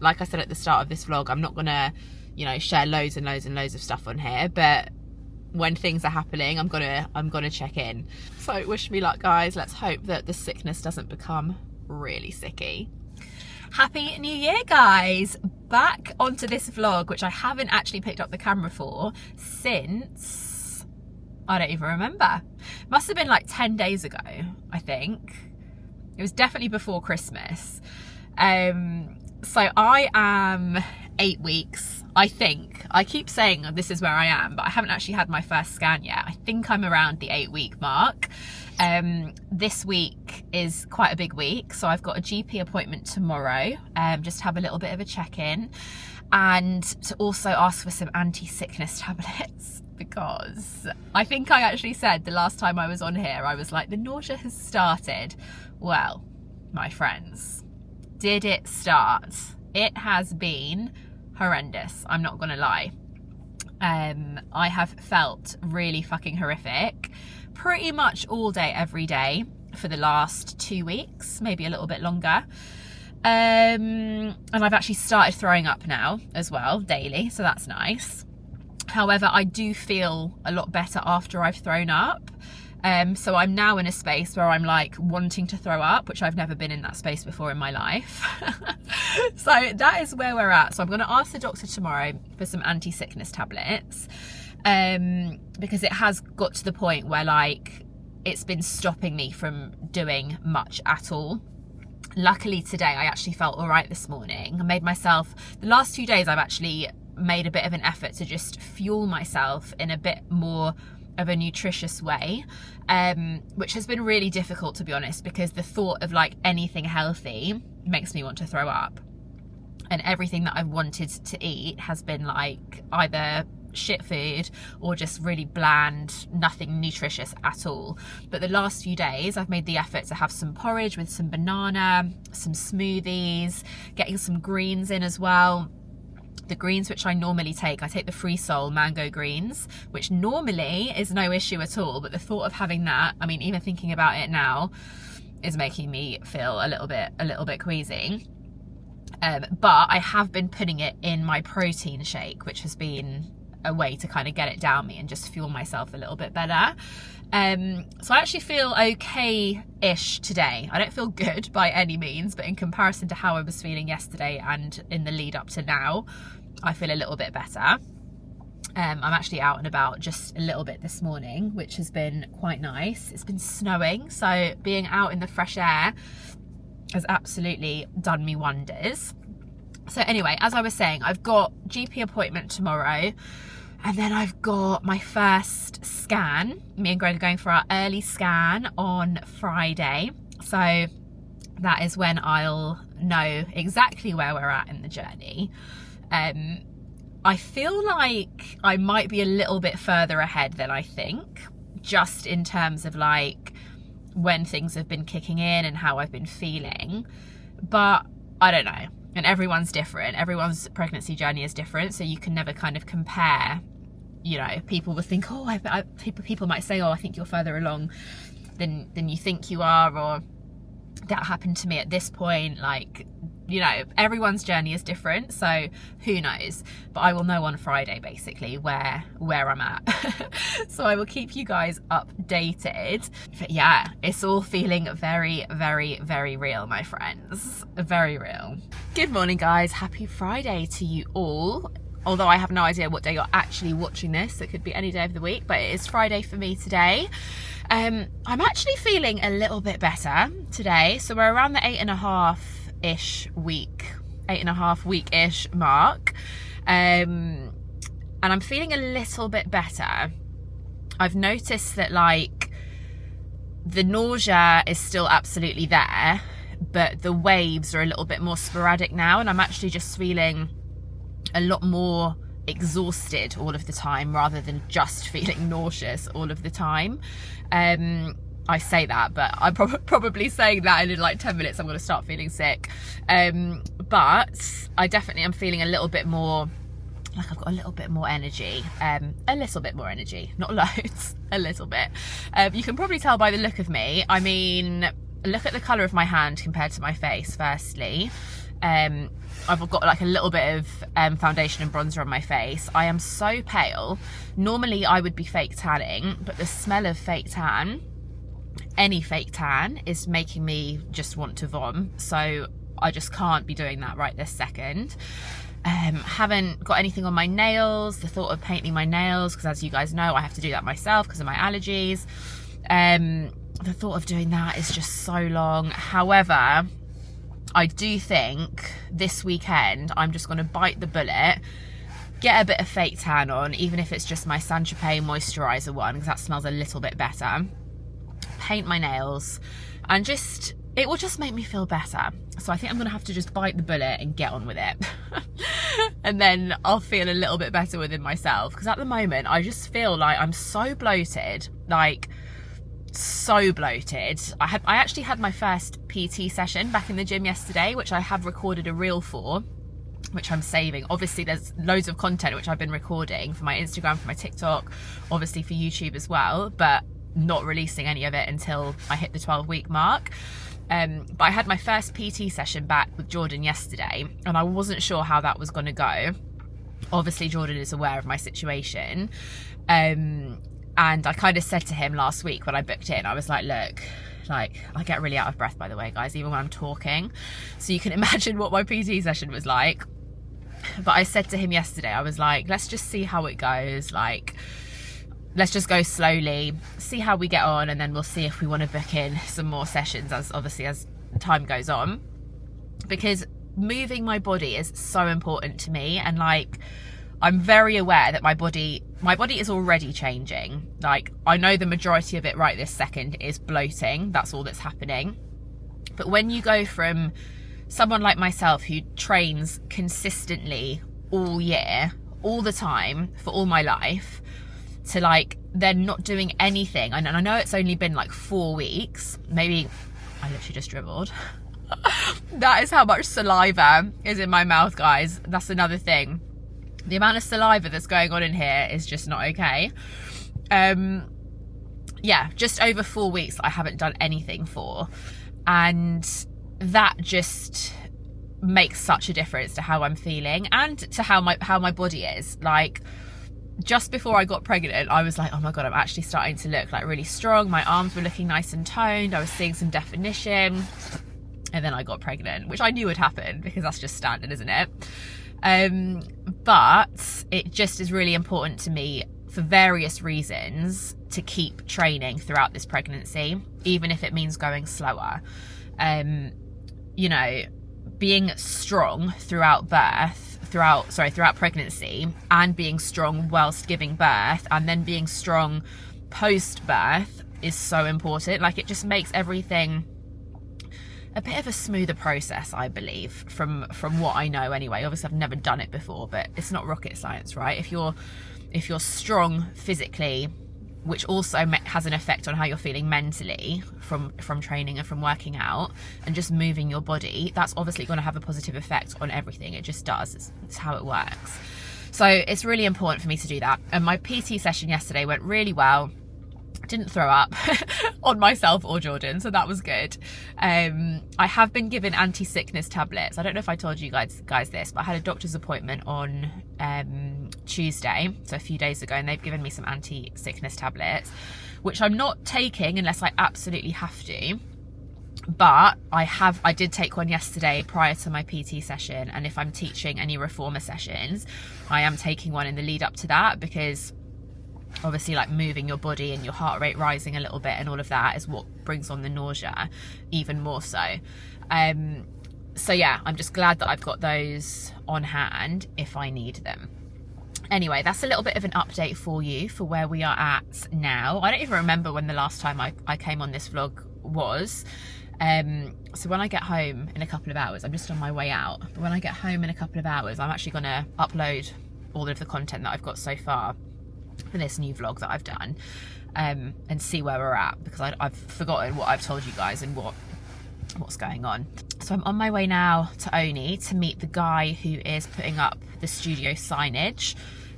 Like I said at the start of this vlog, I'm not gonna, you know, share loads and loads and loads of stuff on here, but when things are happening, I'm gonna check in. So wish me luck, guys. Let's hope that the sickness doesn't become really sicky. Happy New Year, guys. Back onto this vlog, which I haven't actually picked up the camera for since, I don't even remember. Must have been like 10 days ago, I think. It was definitely before Christmas. So I am 8 weeks, I think. I keep saying this is where I am, but I haven't actually had my first scan yet. I think I'm around the 8-week mark. This week is quite a big week, so I've got a GP appointment tomorrow, just to have a little bit of a check-in, and to also ask for some anti-sickness tablets, because I think I actually said the last time I was on here, I was like, the nausea has started. Well, my friends, did it start? It has been horrendous, I'm not gonna lie. I have felt really fucking horrific pretty much all day, every day for the last 2 weeks, maybe a little bit longer. And I've actually started throwing up now as well, daily, so that's nice. However, I do feel a lot better after I've thrown up. So I'm now in a space where I'm like wanting to throw up, which I've never been in that space before in my life. So that is where we're at. So I'm going to ask the doctor tomorrow for some anti-sickness tablets, because it has got to the point where like it's been stopping me from doing much at all. Luckily today I actually felt all right this morning. I made myself, the last 2 days I've actually made a bit of an effort to just fuel myself in a bit more of a nutritious way, which has been really difficult, to be honest, because the thought of like anything healthy makes me want to throw up, and everything that I've wanted to eat has been like either shit food or just really bland, nothing nutritious at all. But the last few days I've made the effort to have some porridge with some banana, some smoothies, getting some greens in as well. The greens which I normally take, I take the Free Soul mango greens, which normally is no issue at all, but the thought of having that, I mean, even thinking about it now is making me feel a little bit queasy. But I have been putting it in my protein shake, which has been a way to kind of get it down me and just fuel myself a little bit better. So I actually feel okay-ish today. I don't feel good by any means, but in comparison to how I was feeling yesterday and in the lead up to now, I feel a little bit better. I'm actually out and about just a little bit this morning, which has been quite nice. It's been snowing, so being out in the fresh air has absolutely done me wonders. So anyway, as I was saying, I've got GP appointment tomorrow, and then I've got my first scan. Me and Greg are going for our early scan on Friday. So that is when I'll know exactly where we're at in the journey. I feel like I might be a little bit further ahead than I think, just in terms of like when things have been kicking in and how I've been feeling. But I don't know. And everyone's different. Everyone's pregnancy journey is different, so you can never kind of compare. You know, people will think, oh, people might say, oh, I think you're further along than you think you are, or that happened to me at this point. Like, you know, everyone's journey is different, so who knows, but I will know on Friday basically where I'm at. So I will keep you guys updated. But yeah, it's all feeling very, very, very real, my friends, very real. Good morning guys, happy Friday to you all. Although I have no idea what day you're actually watching this, it could be any day of the week, but it is Friday for me today. I'm actually feeling a little bit better today, so we're around the 8.5-ish week-ish mark, and I'm feeling a little bit better. I've noticed that like the nausea is still absolutely there, but the waves are a little bit more sporadic now, and I'm actually just feeling a lot more exhausted all of the time rather than just feeling nauseous all of the time. I say that, but I'm probably saying that, and in like 10 minutes I'm going to start feeling sick. But I definitely am feeling a little bit more, like I've got a little bit more energy, not loads, a little bit. You can probably tell by the look of me. I mean, look at the colour of my hand compared to my face, firstly. I've got like a little bit of foundation and bronzer on my face. I am so pale. Normally I would be fake tanning, but the smell of fake tan, any fake tan, is making me just want to vom. So I just can't be doing that right this second. Haven't got anything on my nails. The thought of painting my nails, because as you guys know, I have to do that myself because of my allergies. The thought of doing that is just so long. However, I do think this weekend I'm just going to bite the bullet, get a bit of fake tan on, even if it's just my Saint Tropez moisturiser one, because that smells a little bit better, paint my nails, and just, it will just make me feel better. So I think I'm going to have to just bite the bullet and get on with it. And then I'll feel a little bit better within myself, because at the moment I just feel like I'm so bloated, like so bloated. I actually had my first PT session back in the gym yesterday, which I have recorded a reel for, which I'm saving. Obviously there's loads of content which I've been recording for my Instagram, for my TikTok, obviously for YouTube as well, but not releasing any of it until I hit the 12-week mark. But I had my first PT session back with Jordan yesterday, and I wasn't sure how that was going to go. Obviously Jordan is aware of my situation, and I kind of said to him last week when I booked in, I was like, look, like, I get really out of breath, by the way, guys, even when I'm talking. So you can imagine what my PT session was like. But I said to him yesterday, I was like, let's just see how it goes. Like, let's just go slowly, see how we get on, and then we'll see if we want to book in some more sessions as time goes on. Because moving my body is so important to me, and like, I'm very aware that my body is already changing. Like, I know the majority of it right this second is bloating. That's all that's happening. But when you go from someone like myself who trains consistently all year, all the time, for all my life, to like then not doing anything, and I know it's only been like 4 weeks, maybe I literally just dribbled. That is how much saliva is in my mouth, guys. That's another thing. The amount of saliva that's going on in here is just not okay. Yeah, just over 4 weeks I haven't done anything for, and that just makes such a difference to how I'm feeling and to how my body is. Like, just before I got pregnant, I was like, oh my god, I'm actually starting to look like really strong. My arms were looking nice and toned. I was seeing some definition. And then I got pregnant, which I knew would happen because that's just standard, isn't it? But it just is really important to me for various reasons to keep training throughout this pregnancy, even if it means going slower. You know, being strong throughout pregnancy, and being strong whilst giving birth, and then being strong post-birth is so important. Like, it just makes everything a bit of a smoother process, I believe, from what I know anyway. Obviously I've never done it before, but it's not rocket science, right? If you're strong physically, which also has an effect on how you're feeling mentally from training and from working out and just moving your body, that's obviously going to have a positive effect on everything. It just does. It's how it works. So it's really important for me to do that. And my PT session yesterday went really well. Didn't throw up on myself or Jordan, so that was good. I have been given anti-sickness tablets. I don't know if I told you guys this, but I had a doctor's appointment on Tuesday, so a few days ago, and they've given me some anti-sickness tablets, which I'm not taking unless I absolutely have to. But I did take one yesterday prior to my PT session, and if I'm teaching any reformer sessions, I am taking one in the lead up to that, because obviously like moving your body and your heart rate rising a little bit and all of that is what brings on the nausea even more so. So yeah, I'm just glad that I've got those on hand if I need them. Anyway, that's a little bit of an update for you for where we are at now. I don't even remember when the last time I came on this vlog was. So when I get home in a couple of hours, I'm just on my way out, but when I get home in a couple of hours, I'm actually going to upload all of the content that I've got so far for this new vlog that I've done, and see where we're at, because I've forgotten what I've told you guys and what's going on. So I'm on my way now to Oni to meet the guy who is putting up the studio signage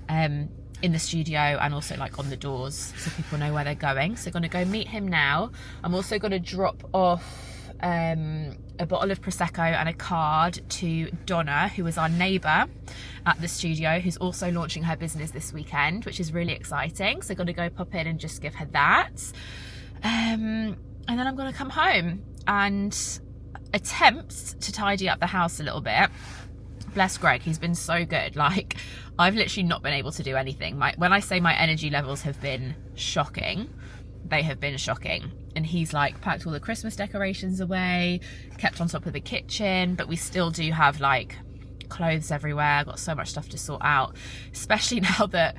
in the studio, and also like on the doors, so people know where they're going. So I'm going to go meet him now. I'm also going to drop off a bottle of Prosecco and a card to Donna, who is our neighbour at the studio, who's also launching her business this weekend, which is really exciting. So I'm going to go pop in and just give her that. And then I'm going to come home and attempt to tidy up the house a little bit. Bless Greg, he's been so good. Like, I've literally not been able to do anything. When I say my energy levels have been shocking, they have been shocking. And he's like packed all the Christmas decorations away, kept on top of the kitchen, but we still do have like clothes everywhere. I've got so much stuff to sort out, especially now that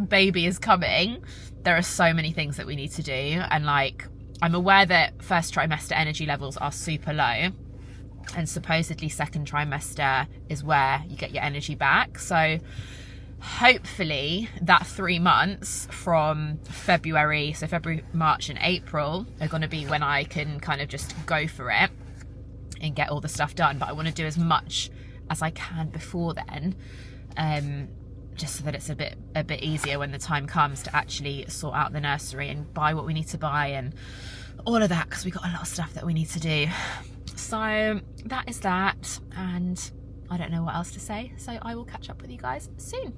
baby is coming. There are so many things that we need to do, and like, I'm aware that first trimester energy levels are super low, and supposedly second trimester is where you get your energy back. So hopefully that 3 months from February, so February, March and April are going to be when I can kind of just go for it and get all the stuff done. But I want to do as much as I can before then, just so that it's a bit easier when the time comes to actually sort out the nursery and buy what we need to buy and all of that, because we've got a lot of stuff that we need to do. So that is that, and I don't know what else to say, so I will catch up with you guys soon.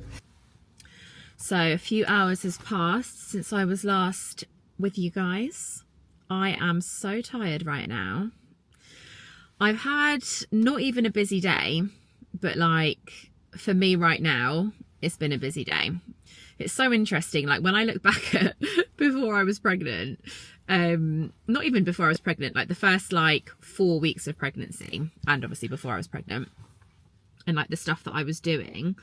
So a few hours has passed since I was last with you guys. I am so tired right now. I've had not even a busy day, but like for me right now, it's been a busy day. It's so interesting, like when I look back at before I was pregnant, not even before I was pregnant, like the first like 4 weeks of pregnancy, and obviously before I was pregnant, and like the stuff that I was doing,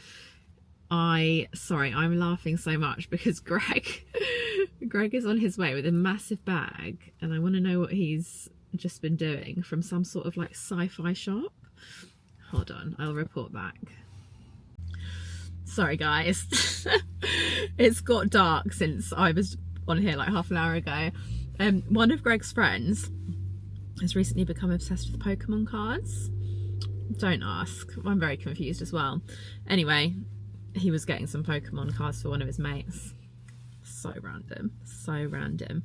sorry, I'm laughing so much because Greg is on his way with a massive bag, and I want to know what he's just been doing from some sort of like sci-fi shop. Hold on, I'll report back. Sorry guys, it's got dark since I was on here like half an hour ago. One of Greg's friends has recently become obsessed with Pokemon cards. Don't ask, I'm very confused as well. Anyway, he was getting some Pokemon cards for one of his mates. So random, so random.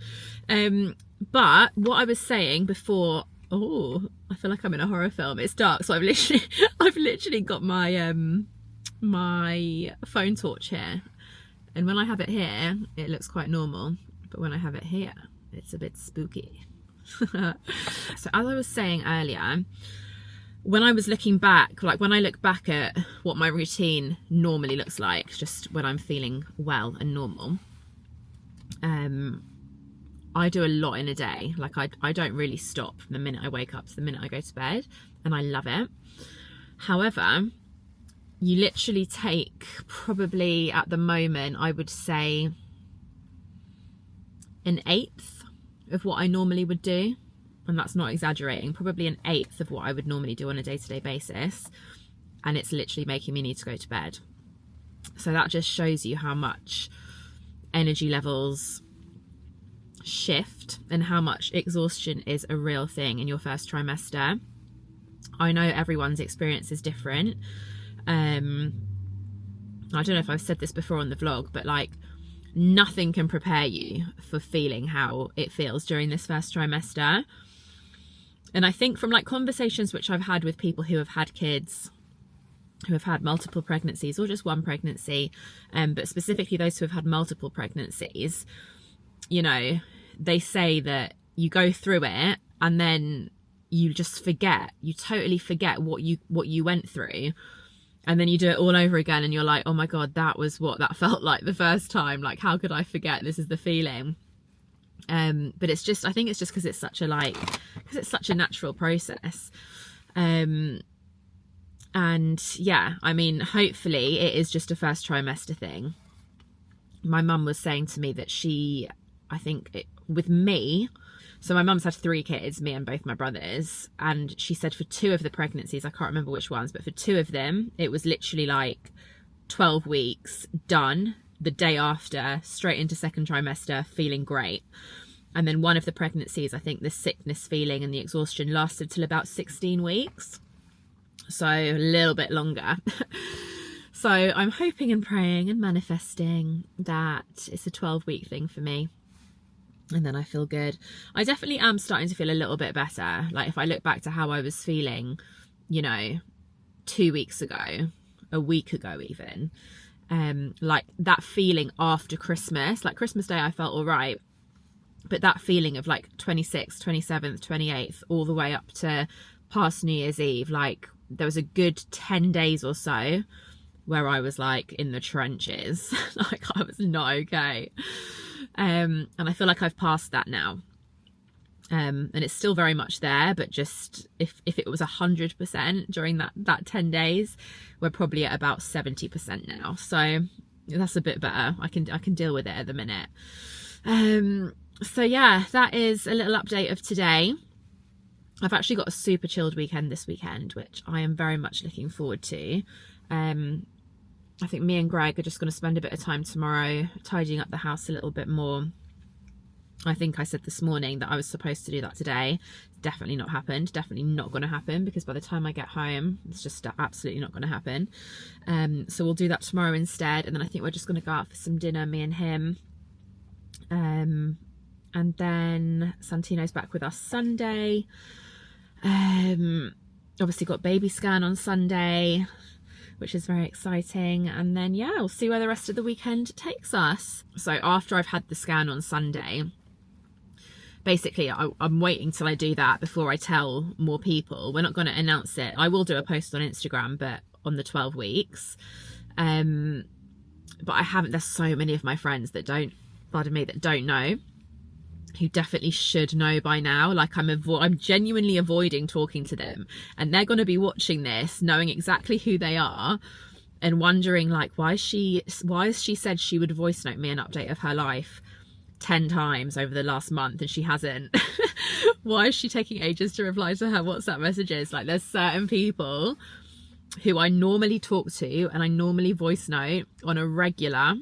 But what I was saying before, oh, I feel like I'm in a horror film. It's dark, so I've literally got my my phone torch here, and when I have it here it looks quite normal, but when I have it here it's a bit spooky. So as I was saying earlier, when I was looking back, like when I look back at what my routine normally looks like, just when I'm feeling well and normal, I do a lot in a day. Like I don't really stop from the minute I wake up to the minute I go to bed, and I love it. However, you literally take probably at the moment, I would say, 1/8 of what I normally would do. And that's not exaggerating, probably 1/8 of what I would normally do on a day-to-day basis. And it's literally making me need to go to bed. So that just shows you how much energy levels shift and how much exhaustion is a real thing in your first trimester. I know everyone's experience is different. I don't know if I've said this before on the vlog, but like nothing can prepare you for feeling how it feels during this first trimester. And I think from like conversations which I've had with people who have had kids, who have had multiple pregnancies or just one pregnancy, but specifically those who have had multiple pregnancies, you know, they say that you go through it and then you just forget, you totally forget what you went through. And then you do it all over again and you're like, oh my God, that was what that felt like the first time. Like, how could I forget? This is the feeling. But it's just, I think it's just because it's such a natural process. And yeah, I mean, hopefully it is just a first trimester thing. My mum was saying to me that with me, so my mum's had 3 kids, me and both my brothers, and she said for 2 of the pregnancies, I can't remember which ones, but for 2 of them, it was literally like 12 weeks, done, the day after, straight into second trimester, feeling great. And then one of the pregnancies, I think the sickness feeling and the exhaustion lasted till about 16 weeks. So a little bit longer. So I'm hoping and praying and manifesting that it's a 12-week thing for me. And then I feel good. I definitely am starting to feel a little bit better. Like if I look back to how I was feeling, you know, 2 weeks ago, a week ago even, like that feeling after Christmas, like Christmas Day I felt all right. But that feeling of like 26th, 27th, 28th, all the way up to past New Year's Eve, like there was a good 10 days or so where I was like in the trenches, like I was not okay. And I feel like I've passed that now. And it's still very much there, but just if it was 100% during that 10 days, we're probably at about 70% now. So that's a bit better. I can deal with it at the minute. So yeah, that is a little update of today. I've actually got a super chilled weekend this weekend, which I am very much looking forward to. I think me and Greg are just going to spend a bit of time tomorrow tidying up the house a little bit more. I think I said this morning that I was supposed to do that today. Definitely not happened. Definitely not going to happen, because by the time I get home, it's just absolutely not going to happen. So we'll do that tomorrow instead. And then I think we're just going to go out for some dinner, me and him. And then Santino's back with us Sunday. Obviously got baby scan on Sunday, which is very exciting. And then yeah, we'll see where the rest of the weekend takes us. So after I've had the scan on Sunday, basically I'm waiting till I do that before I tell more people. We're not going to announce it. I will do a post on Instagram, but on the 12 weeks. But I haven't, there's so many of my friends that don't know, who definitely should know by now. Like I'm genuinely avoiding talking to them, and they're going to be watching this knowing exactly who they are and wondering like, why has she said she would voice note me an update of her life 10 times over the last month and she hasn't. Why is she taking ages to reply to her WhatsApp messages? Like there's certain people who I normally talk to and I normally voice note on a regular,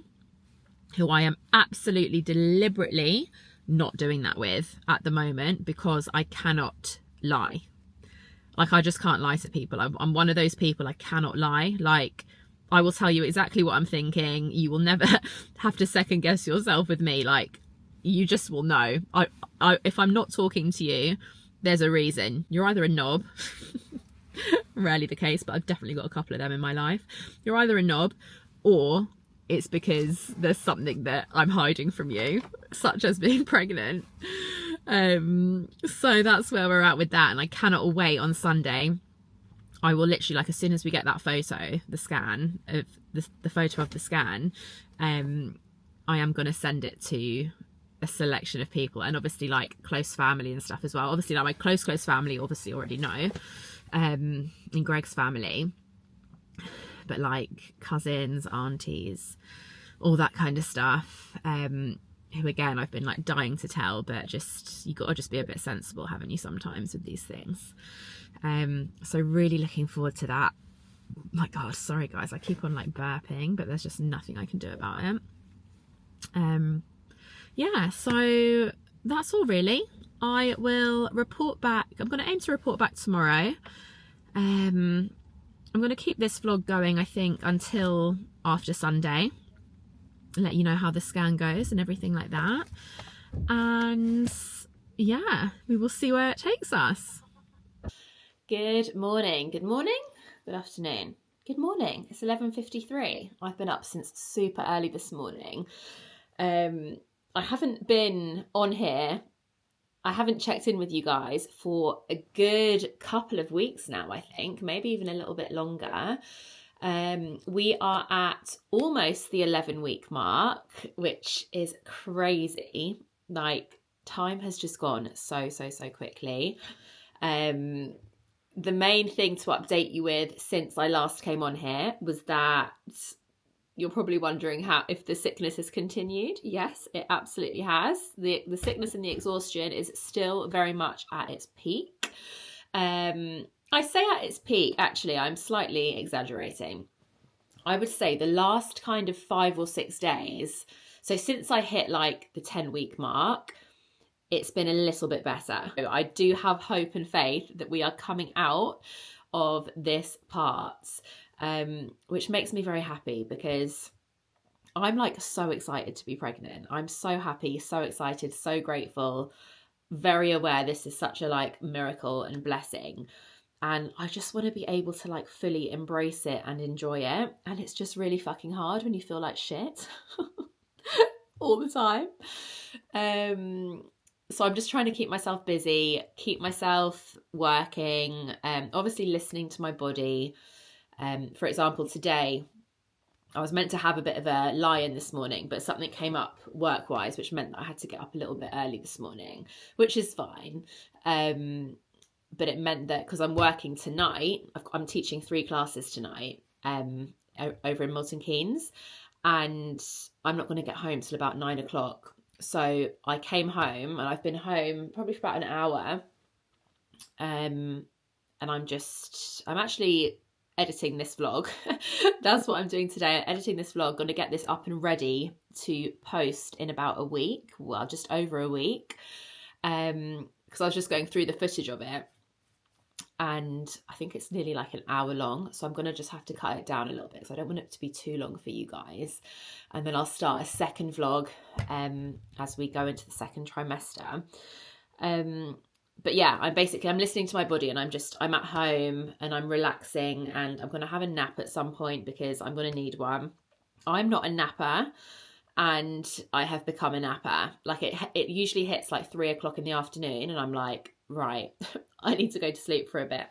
who I am absolutely deliberately not doing that with at the moment, because I cannot lie. Like I just can't lie to people. I'm one of those people, I cannot lie. Like I will tell you exactly what I'm thinking. You will never have to second guess yourself with me. Like you just will know. If I'm not talking to you, there's a reason. You're either a knob, rarely the case, but I've definitely got a couple of them in my life. You're either a knob, or it's because there's something that I'm hiding from you, such as being pregnant. So that's where we're at with that. And I cannot wait on Sunday. I will literally, like as soon as we get that photo, the scan of the photo of the scan, I am going to send it to a selection of people, and obviously like close family and stuff as well. Obviously like my close family obviously already know, in Greg's family, but like cousins, aunties, all that kind of stuff, who again I've been like dying to tell, but just you got to just be a bit sensible, haven't you, sometimes with these things. So really looking forward to that. My God, sorry guys, I keep on like burping, but there's just nothing I can do about it. Yeah, so that's all really. I will report back. I'm going to aim to report back tomorrow. I'm going to keep this vlog going, I think, until after Sunday. let you know how the scan goes and everything like that. And yeah, we will see where it takes us. Good morning, good afternoon, good morning. It's 11:53. I've been up since super early this morning. I haven't been on here, I haven't checked in with you guys for a good couple of weeks now, I think, maybe even a little bit longer. We are at almost the 11-week mark, which is crazy. Like, time has just gone so quickly. The main thing to update you with since I last came on here was that you're probably wondering if the sickness has continued. Yes, it absolutely has. The sickness and the exhaustion is still very much at its peak. I say at its peak, actually, I'm slightly exaggerating. I would say the last kind of 5 or 6 days, so since I hit like the 10-week mark, it's been a little bit better. I do have hope and faith that we are coming out of this part, which makes me very happy because I'm like so excited to be pregnant. I'm so happy, so excited, so grateful, very aware this is such a like miracle and blessing. And I just want to be able to like fully embrace it and enjoy it. And it's just really fucking hard when you feel like shit all the time. So I'm just trying to keep myself busy, keep myself working, obviously listening to my body. For example, today I was meant to have a bit of a lie-in this morning, but something came up work-wise, which meant that I had to get up a little bit early this morning, which is fine. But it meant that because I'm working tonight, I'm teaching 3 classes tonight over in Milton Keynes, and I'm not going to get home till about 9 o'clock. So I came home, and I've been home probably for about an hour. And I'm actually editing this vlog. That's what I'm doing today. I'm editing this vlog, going to get this up and ready to post in about a week. Well, just over a week. Because I was just going through the footage of it, and I think it's nearly like an hour long, so I'm going to just have to cut it down a little bit because I don't want it to be too long for you guys. And then I'll start a second vlog as we go into the second trimester. But yeah, I'm listening to my body, and I'm at home and I'm relaxing, and I'm going to have a nap at some point because I'm going to need one. I'm not a napper, and I have become a napper. Like it usually hits like 3 o'clock in the afternoon, and I'm like, right, I need to go to sleep for a bit,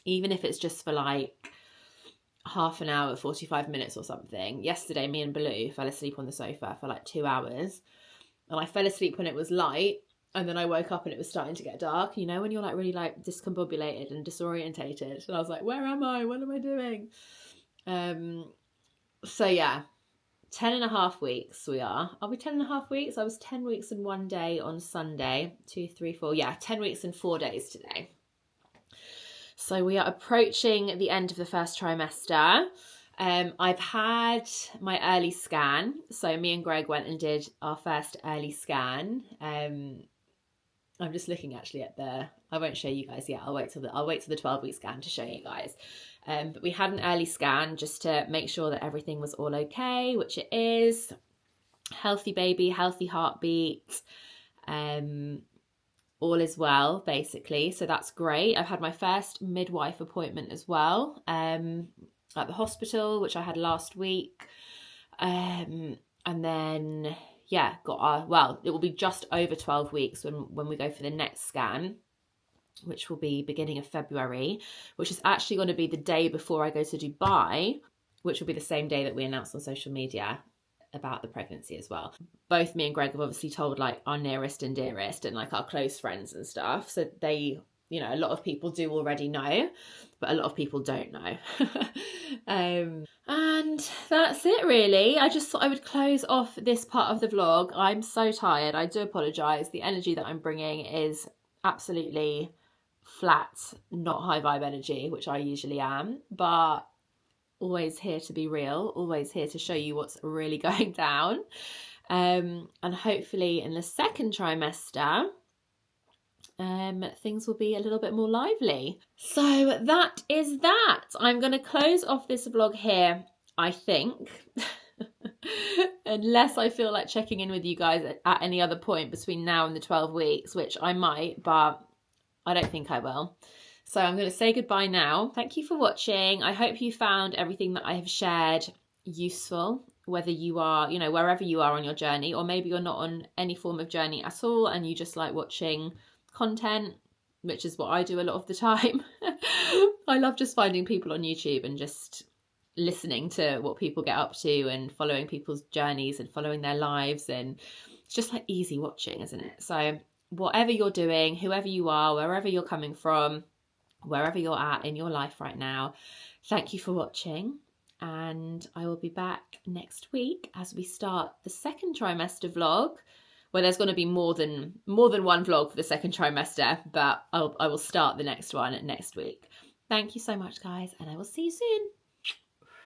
even if it's just for like half an hour, 45 minutes or something. Yesterday, me and Baloo fell asleep on the sofa for like 2 hours, and I fell asleep when it was light, and then I woke up and it was starting to get dark. You know, when you're like really like discombobulated and disorientated, and I was like, where am I? What am I doing? So yeah, 10.5 weeks we are. Are we 10.5 weeks? I was 10 weeks and 1 day on Sunday. 2, 3, 4. Yeah, 10 weeks and 4 days today. So we are approaching the end of the first trimester. I've had my early scan. So me and Greg went and did our first early scan. I'm just looking actually at I won't show you guys yet. I'll wait till the 12-week scan to show you guys. But we had an early scan just to make sure that everything was all okay, which it is. Healthy baby, healthy heartbeat, all is well, basically. So that's great. I've had my first midwife appointment as well at the hospital, which I had last week. And then, yeah, it will be just over 12 weeks when we go for the next scan, which will be beginning of February, which is actually going to be the day before I go to Dubai, which will be the same day that we announced on social media about the pregnancy as well. Both me and Greg have obviously told like our nearest and dearest and like our close friends and stuff. So they, you know, a lot of people do already know, but a lot of people don't know. And that's it really. I just thought I would close off this part of the vlog. I'm so tired. I do apologise. The energy that I'm bringing is absolutely flat, not high vibe energy, which I usually am, but always here to be real, always here to show you what's really going down. And hopefully in the second trimester, things will be a little bit more lively. So that is that. I'm going to close off this vlog here, I think. unless I feel like checking in with you guys at any other point between now and the 12 weeks, which I might, but I don't think I will. So I'm going to say goodbye now. Thank you for watching. I hope you found everything that I have shared useful, whether you are, you know, wherever you are on your journey, or maybe you're not on any form of journey at all and you just like watching content, which is what I do a lot of the time. I love just finding people on YouTube and just listening to what people get up to and following people's journeys and following their lives, and it's just like easy watching, isn't it? So whatever you're doing, whoever you are, wherever you're coming from, wherever you're at in your life right now, thank you for watching, and I will be back next week as we start the second trimester vlog, where there's going to be more than one vlog for the second trimester, but I will start the next one next week. Thank you so much, guys, and I will see you soon.